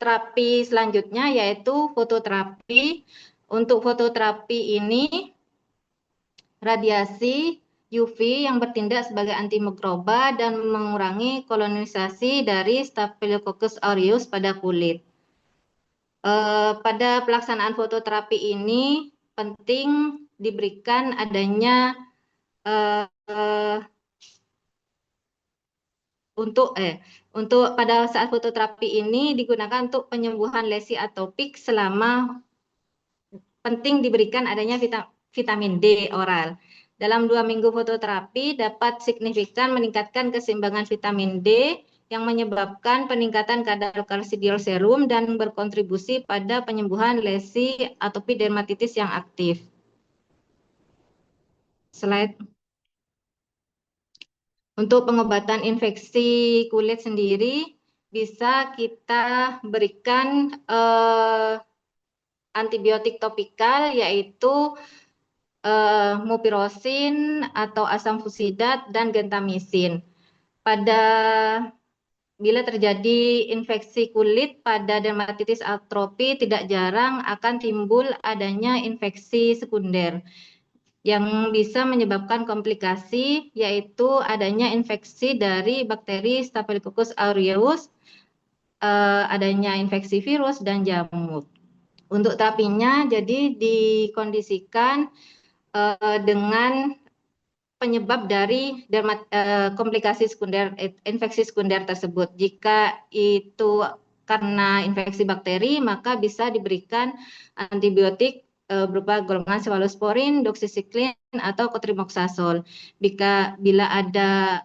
terapi selanjutnya yaitu fototerapi. Untuk fototerapi ini radiasi UV yang bertindak sebagai antimikroba dan mengurangi kolonisasi dari Staphylococcus aureus pada kulit. Pada pelaksanaan fototerapi ini penting diberikan adanya untuk pada saat fototerapi ini digunakan untuk penyembuhan lesi atopik selama penting diberikan adanya vitamin D oral. Dalam 2 minggu fototerapi dapat signifikan meningkatkan keseimbangan vitamin D yang menyebabkan peningkatan kadar kalsidiol serum dan berkontribusi pada penyembuhan lesi atopi dermatitis yang aktif. Slide. Untuk pengobatan infeksi kulit sendiri bisa kita berikan antibiotik topikal yaitu mupirocin atau asam fusidat dan gentamisin. Bila terjadi infeksi kulit pada dermatitis atropi, tidak jarang akan timbul adanya infeksi sekunder yang bisa menyebabkan komplikasi, yaitu adanya infeksi dari bakteri Staphylococcus aureus, adanya infeksi virus dan jamur. Untuk terapinya, jadi dikondisikan dengan penyebab dari komplikasi sekunder, infeksi sekunder tersebut. Jika itu karena infeksi bakteri, maka bisa diberikan antibiotik berupa golongan cefalosporin, doxycycline, atau cotrimoxazole. Bila ada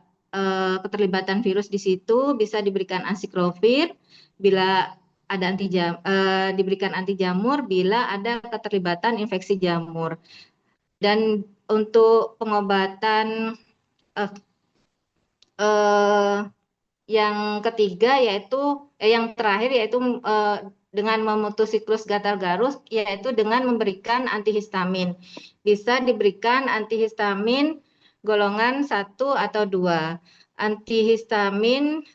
keterlibatan virus di situ, bisa diberikan acyclovir. Bila ada diberikan anti jamur bila ada keterlibatan infeksi jamur. Dan untuk pengobatan yang ketiga yang terakhir yaitu dengan memutus siklus gatal garus, yaitu dengan memberikan antihistamin. Bisa diberikan antihistamin golongan 1 atau 2. Antihistamin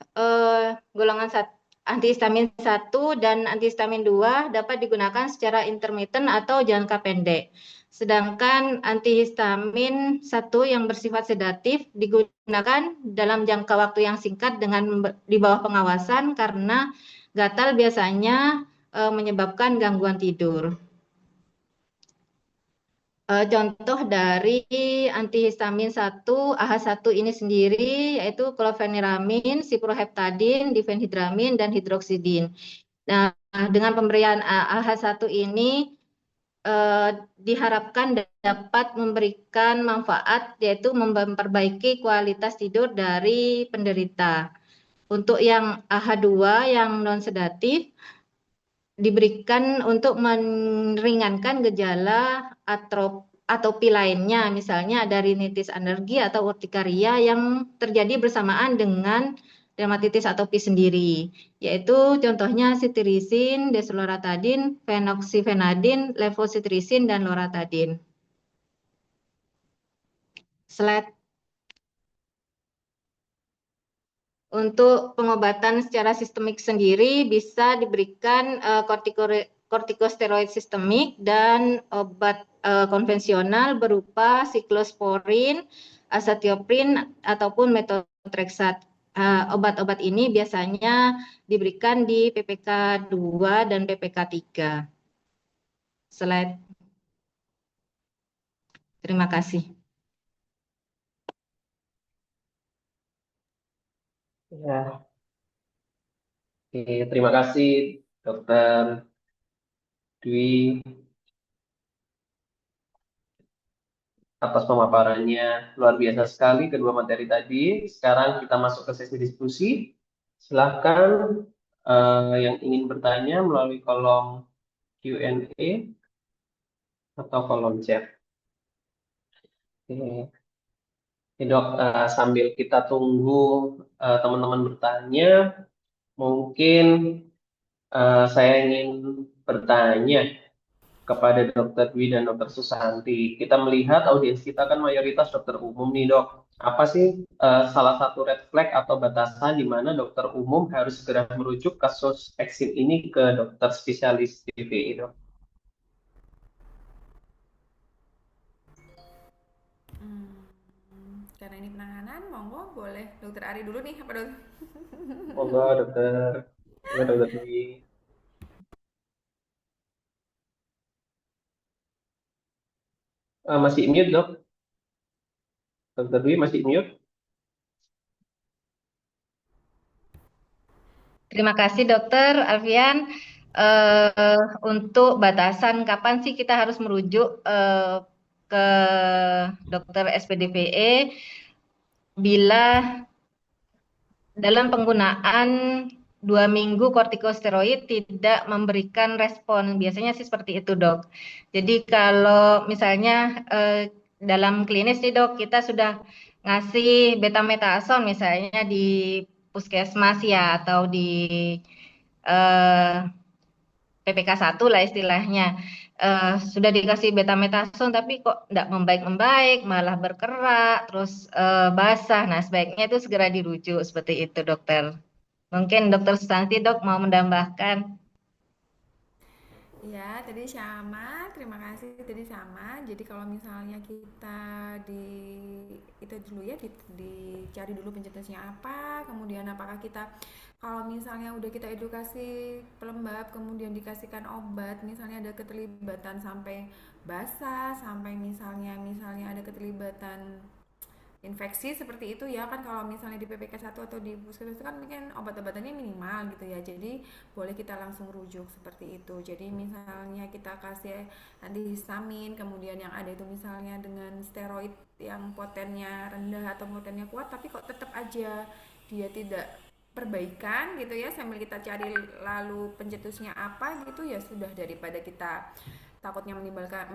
golongan 1 Antihistamin 1 dan antihistamin 2 dapat digunakan secara intermittent atau jangka pendek. Sedangkan antihistamin 1 yang bersifat sedatif digunakan dalam jangka waktu yang singkat dengan di bawah pengawasan karena gatal biasanya menyebabkan gangguan tidur. Contoh dari antihistamin 1, AH1 ini sendiri yaitu chlorpheniramine, ciproheptadin, difenhidramin, dan hidroxidin. Nah, dengan pemberian AH1 ini diharapkan dapat memberikan manfaat yaitu memperbaiki kualitas tidur dari penderita. Untuk yang AH2 yang non-sedatif diberikan untuk meringankan gejala atopi lainnya, misalnya ada rinitis alergi atau urtikaria yang terjadi bersamaan dengan dermatitis atopi sendiri, yaitu contohnya cetirizine, desloratadin, phenoxyphenadin, levocetirizine, dan loratadin. Slide. Untuk pengobatan secara sistemik sendiri bisa diberikan kortikosteroid sistemik dan obat konvensional berupa siklosporin, azathioprin, ataupun methotrexate. Obat-obat ini biasanya diberikan di PPK 2 dan PPK 3. Slide. Terima kasih. Ya. Oke, terima kasih Dokter Dwi atas pemaparannya. Luar biasa sekali kedua materi tadi. Sekarang kita masuk ke sesi diskusi. Silahkan yang ingin bertanya melalui kolom Q&A atau kolom chat. Oke. Oke, Dok, sambil kita tunggu teman-teman bertanya, mungkin saya ingin bertanya kepada Dokter Dwi dan Dokter Susanti. Kita melihat audiens kita kan mayoritas dokter umum nih, Dok. Apa sih salah satu red flag atau batasan di mana dokter umum harus segera merujuk kasus eksim ini ke dokter spesialis DVI, Dok? Karena ini penanganan, monggo boleh Dokter Ari dulu nih, apa dok? Monggo, Dokter. Monggo, Dokter Dwi. Masih mute, Dok. Dokter Dwi masih mute. Terima kasih Dokter Alfian. Untuk batasan kapan sih kita harus merujuk ke dokter SPDVE bila dalam penggunaan 2 minggu kortikosteroid tidak memberikan respon. Biasanya sih seperti itu, Dok. Jadi kalau misalnya dalam klinis nih, Dok, kita sudah ngasih betametason misalnya di puskesmas ya atau di eh, PPK 1 lah istilahnya. Sudah dikasih betametason tapi kok tidak membaik-membaik, malah berkerak, terus basah. Nah, sebaiknya itu segera dirujuk seperti itu, dokter. Mungkin dokter Susanti, dok, mau menambahkan. Ya, tadi sama. Terima kasih tadi sama. Jadi kalau misalnya kita di itu dulu ya, dicari dulu pencetusnya apa, kemudian apakah kita kalau misalnya udah kita edukasi pelembab, kemudian dikasihkan obat, misalnya ada keterlibatan sampai basah, sampai misalnya ada keterlibatan infeksi seperti itu ya kan kalau misalnya di PPK 1 atau di puskesmas itu kan mungkin obat-obatannya minimal gitu ya jadi boleh kita langsung rujuk seperti itu jadi misalnya kita kasih antihistamin kemudian yang ada itu misalnya dengan steroid yang potennya rendah atau potennya kuat tapi kok tetap aja dia tidak perbaikan gitu ya sambil kita cari lalu pencetusnya apa gitu ya sudah daripada kita takutnya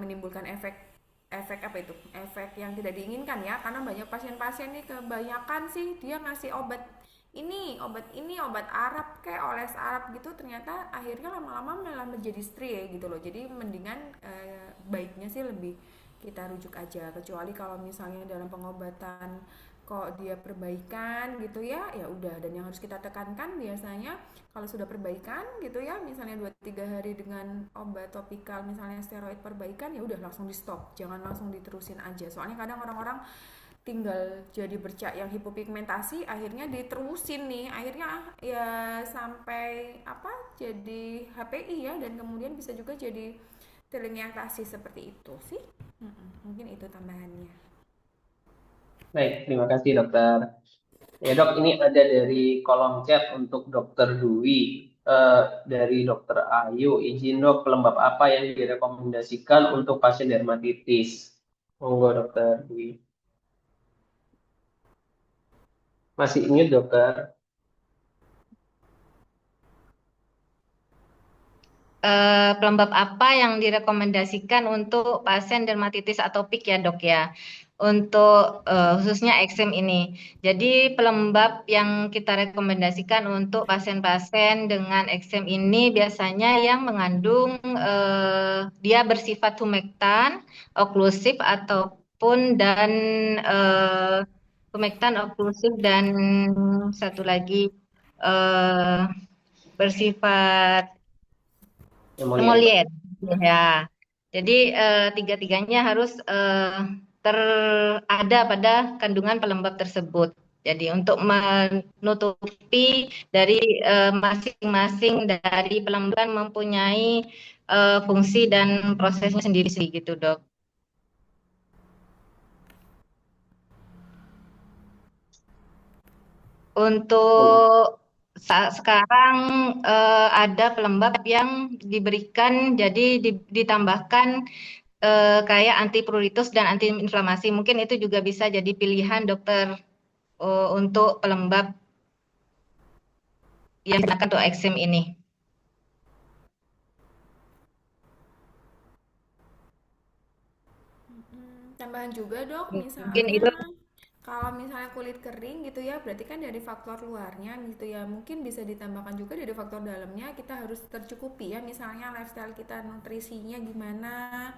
menimbulkan efek efek apa itu efek yang tidak diinginkan ya karena banyak pasien-pasien nih kebanyakan sih dia ngasih obat Arab kayak oles Arab gitu ternyata akhirnya lama-lama malah menjadi stri gitu loh jadi mendingan baiknya sih lebih kita rujuk aja kecuali kalau misalnya dalam pengobatan kok dia perbaikan gitu ya ya udah dan yang harus kita tekankan biasanya kalau sudah perbaikan gitu ya misalnya 2-3 hari dengan obat topikal misalnya steroid perbaikan ya udah langsung di stop jangan langsung diterusin aja soalnya kadang orang-orang tinggal jadi bercak yang hipopigmentasi akhirnya diterusin nih akhirnya ya sampai apa jadi HPI ya dan kemudian bisa juga jadi telangiectasis seperti itu sih. Mungkin itu tambahannya. Baik, terima kasih, Dokter. Ya, Dok, ini ada dari kolom chat untuk Dokter Dwi. Dari Dokter Ayu, izin dok, pelembab apa yang direkomendasikan untuk pasien dermatitis? Monggo, Dokter Dwi. Masih mute, Dokter. Pelembab apa yang direkomendasikan untuk pasien dermatitis atopik ya dok ya untuk khususnya eksem ini. Jadi pelembab yang kita rekomendasikan untuk pasien-pasien dengan eksem ini biasanya yang mengandung dia bersifat humektan, oklusif ataupun dan humektan, oklusif dan satu lagi eh, bersifat Emollient. Emolian, ya. Jadi tiga-tiganya harus ter ada pada kandungan pelembab tersebut. Jadi untuk menutupi dari masing-masing dari pelembab mempunyai fungsi dan prosesnya sendiri-sendiri gitu, Dok. Untuk sekarang ada pelembab yang diberikan jadi ditambahkan kayak antipruritus dan antiinflamasi. Mungkin itu juga bisa jadi pilihan dokter untuk pelembab yang digunakan untuk eksim ini. tambahan juga dok, Mungkin misalnya itu. kalau misalnya kulit kering gitu ya, berarti kan dari faktor luarnya gitu ya, mungkin bisa ditambahkan juga dari faktor dalamnya, kita harus tercukupi ya, misalnya lifestyle kita, nutrisinya gimana,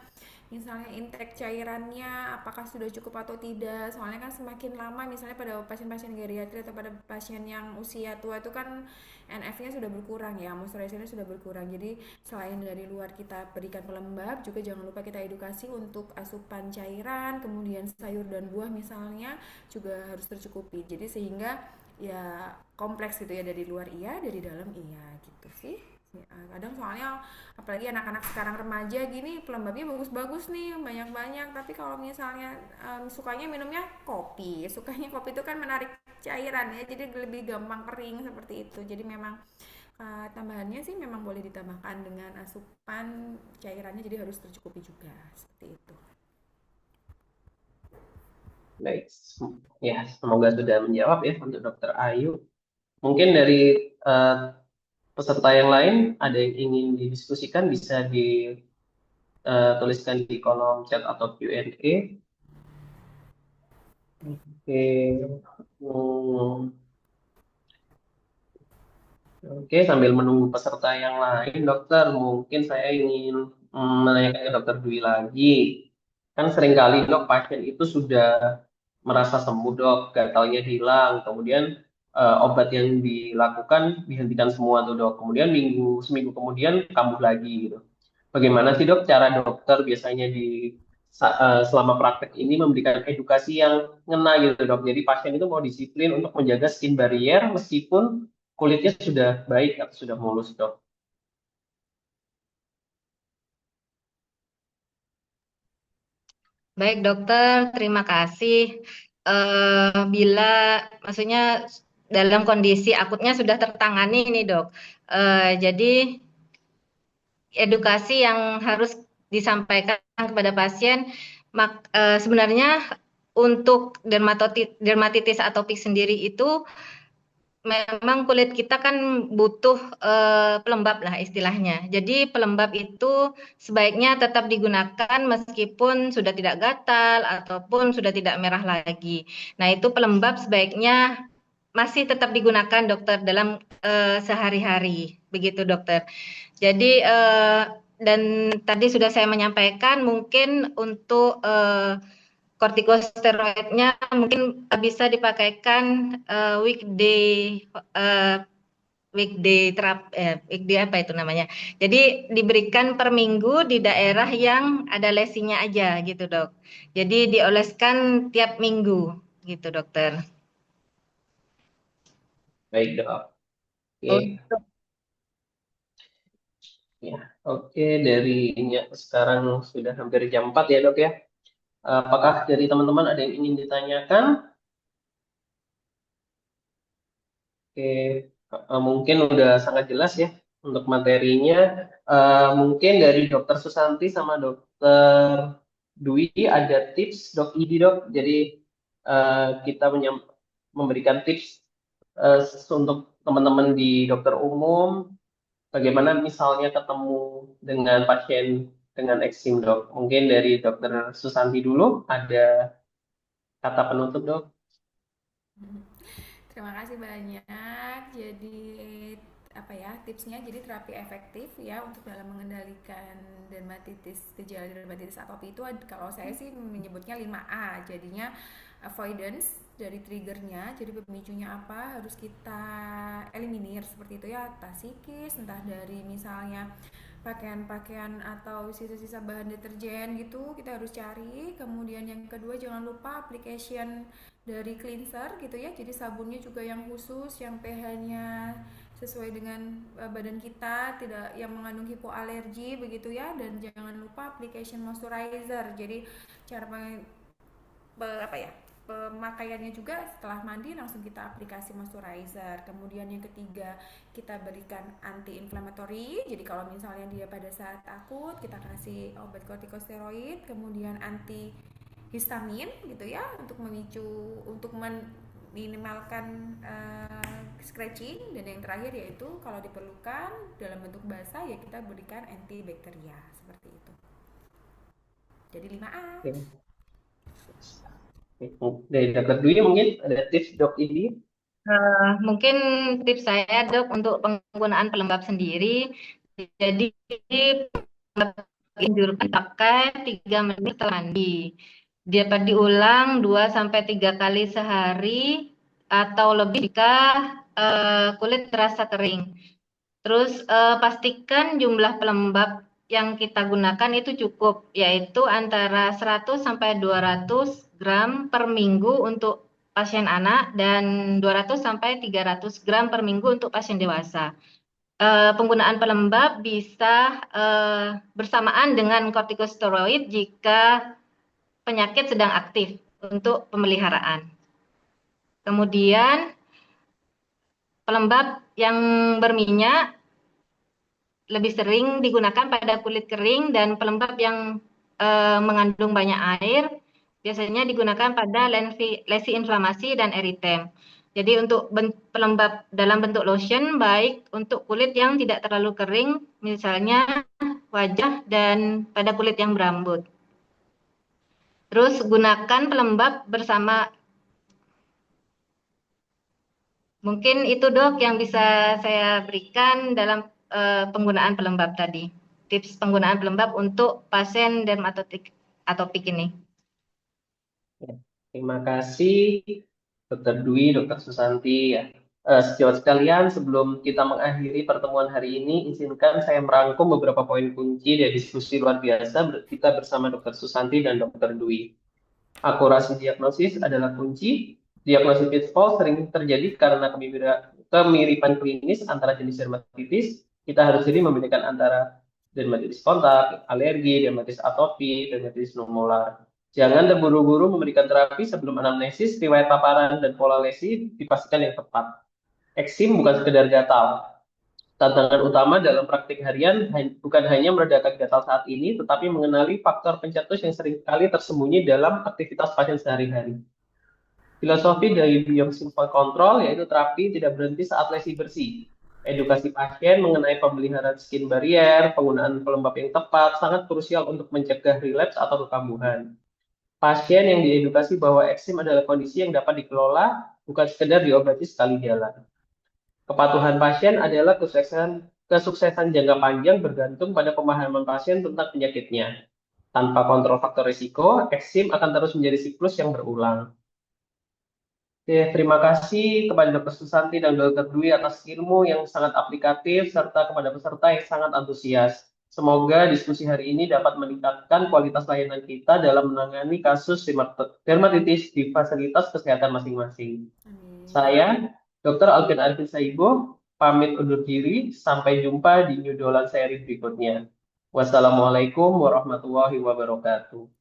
misalnya intake cairannya apakah sudah cukup atau tidak, soalnya kan semakin lama misalnya pada pasien-pasien geriatri atau pada pasien yang usia tua itu kan NF-nya sudah berkurang ya, moisturizer-nya sudah berkurang. Jadi selain dari luar kita berikan pelembab, juga jangan lupa kita edukasi untuk asupan cairan, kemudian sayur dan buah misalnya juga harus tercukupi. Jadi sehingga ya kompleks gitu ya, dari luar iya, dari dalam iya gitu sih. Ya, kadang soalnya apalagi anak-anak sekarang remaja gini pelembabnya bagus-bagus nih banyak-banyak, tapi kalau misalnya sukanya minumnya kopi, sukanya kopi itu kan menarik cairan ya, jadi lebih gampang kering seperti itu. Jadi memang tambahannya sih memang boleh ditambahkan dengan asupan cairannya, jadi harus tercukupi juga seperti itu. Baik, ya semoga sudah menjawab ya untuk Dokter Ayu. Mungkin dari peserta yang lain ada yang ingin didiskusikan, bisa dituliskan di kolom chat atau Q&A. Oke. Hmm. Oke, sambil menunggu peserta yang lain, dokter, mungkin saya ingin menanyakan ke dokter Dwi lagi. Kan seringkali dok, pasien itu sudah merasa sembuh dok, gatalnya hilang, kemudian obat yang dilakukan dihentikan semua tuh dok. Kemudian seminggu kemudian kambuh lagi gitu. Bagaimana sih dok cara dokter biasanya selama praktek ini memberikan edukasi yang ngena gitu dok. Jadi pasien itu mau disiplin untuk menjaga skin barrier meskipun kulitnya sudah baik atau sudah mulus dok. Baik dokter, terima kasih. Bila maksudnya dalam kondisi akutnya sudah tertangani ini dok. Jadi edukasi yang harus disampaikan kepada pasien, sebenarnya untuk dermatitis atopik sendiri itu memang kulit kita kan butuh pelembab lah istilahnya. Jadi pelembab itu sebaiknya tetap digunakan meskipun sudah tidak gatal ataupun sudah tidak merah lagi. Nah, itu pelembab sebaiknya masih tetap digunakan dokter dalam sehari-hari. Begitu dokter. Jadi dan tadi sudah saya menyampaikan mungkin untuk kortikosteroidnya mungkin bisa dipakaikan weekday weekday apa itu namanya. Jadi diberikan per minggu di daerah yang ada lesinya aja gitu dok. Jadi dioleskan tiap minggu gitu dokter. Baik dok. Oke, Untuk ya. Oke, dari sekarang sudah hampir jam 4 ya dok ya. Apakah dari teman-teman ada yang ingin ditanyakan? Oke, mungkin udah sangat jelas ya untuk materinya. Mungkin dari Dokter Susanti sama Dokter Dwi ada tips dok ID dok. Jadi kita memberikan tips eh, untuk teman-teman di dokter umum, bagaimana misalnya ketemu dengan pasien dengan eksim dok. Mungkin dari Dokter Susanti dulu ada kata penutup dok. Terima kasih banyak. Jadi apa ya tipsnya? Jadi terapi efektif ya untuk dalam mengendalikan dermatitis, gejala dermatitis atopi itu kalau saya sih menyebutnya 5A. Jadinya avoidance dari triggernya, jadi pemicunya apa harus kita eliminir seperti itu ya, entah psikis, entah dari misalnya pakaian-pakaian atau sisa-sisa bahan deterjen gitu kita harus cari. Kemudian yang kedua jangan lupa application dari cleanser gitu ya, jadi sabunnya juga yang khusus yang pH-nya sesuai dengan badan kita, tidak yang mengandung hipoalergi begitu ya. Dan jangan lupa application moisturizer, jadi cara apa ya, pemakaiannya juga setelah mandi langsung kita aplikasi moisturizer. Kemudian yang ketiga kita berikan anti inflammatory, jadi kalau misalnya dia pada saat akut kita kasih obat kortikosteroid. Kemudian anti histamin gitu ya untuk memicu, untuk minimalkan scratching. Dan yang terakhir yaitu kalau diperlukan dalam bentuk basah ya kita berikan antibakteria seperti itu. Jadi 5A. Oke. Dari Dr. Dwi mungkin ada tips dok ini. Mungkin tips saya dok untuk penggunaan pelembab sendiri. Jadi dianjurkan pakai 3 menit setelah mandi. Dapat diulang 2 sampai 3 kali sehari atau lebih jika kulit terasa kering. Terus pastikan jumlah pelembab yang kita gunakan itu cukup, yaitu antara 100 sampai 200 gram per minggu untuk pasien anak dan 200 sampai 300 gram per minggu untuk pasien dewasa. Penggunaan pelembab bisa bersamaan dengan kortikosteroid jika penyakit sedang aktif untuk pemeliharaan. Kemudian pelembab yang berminyak lebih sering digunakan pada kulit kering, dan pelembab yang mengandung banyak air biasanya digunakan pada lesi inflamasi dan eritem. Jadi untuk pelembab dalam bentuk lotion baik untuk kulit yang tidak terlalu kering, misalnya wajah dan pada kulit yang berambut. Terus gunakan pelembab bersama. Mungkin itu dok yang bisa saya berikan dalam penggunaan pelembab tadi. Tips penggunaan pelembab untuk pasien dermatotik atopik ini. Terima kasih Dr. Dwi, Dr. Susanti ya. Sejawat sekalian, sebelum kita mengakhiri pertemuan hari ini, izinkan saya merangkum beberapa poin kunci dari diskusi luar biasa kita bersama Dr. Susanti dan Dr. Dwi. Akurasi diagnosis adalah kunci. Diagnosis pitfall sering terjadi karena kemiripan klinis antara jenis dermatitis. Kita harus jadi membedakan antara dermatitis kontak, alergi, dermatitis atopi, dermatitis nomolar. Jangan terburu-buru memberikan terapi sebelum anamnesis, riwayat paparan, dan pola lesi dipastikan yang tepat. Eksim bukan sekedar gatal. Tantangan utama dalam praktik harian bukan hanya meredakan gatal saat ini, tetapi mengenali faktor pencetus yang seringkali tersembunyi dalam aktivitas pasien sehari-hari. Filosofi dari biosimple control yaitu terapi tidak berhenti saat lesi bersih. Edukasi pasien mengenai pemeliharaan skin barrier, penggunaan pelembab yang tepat sangat krusial untuk mencegah relapse atau kekambuhan. Pasien yang diedukasi bahwa eksim adalah kondisi yang dapat dikelola, bukan sekedar diobati sekali jalan. Kepatuhan pasien adalah kesuksesan jangka panjang bergantung pada pemahaman pasien tentang penyakitnya. Tanpa kontrol faktor risiko, eksim akan terus menjadi siklus yang berulang. Oke, terima kasih kepada Dr. Susanti dan Dr. Dwi atas ilmu yang sangat aplikatif serta kepada peserta yang sangat antusias. Semoga diskusi hari ini dapat meningkatkan kualitas layanan kita dalam menangani kasus dermatitis di fasilitas kesehatan masing-masing. Amin. Saya, Dr. Alvin Arifin Saibo, pamit undur diri. Sampai jumpa di New Dolan seri berikutnya. Wassalamualaikum warahmatullahi wabarakatuh.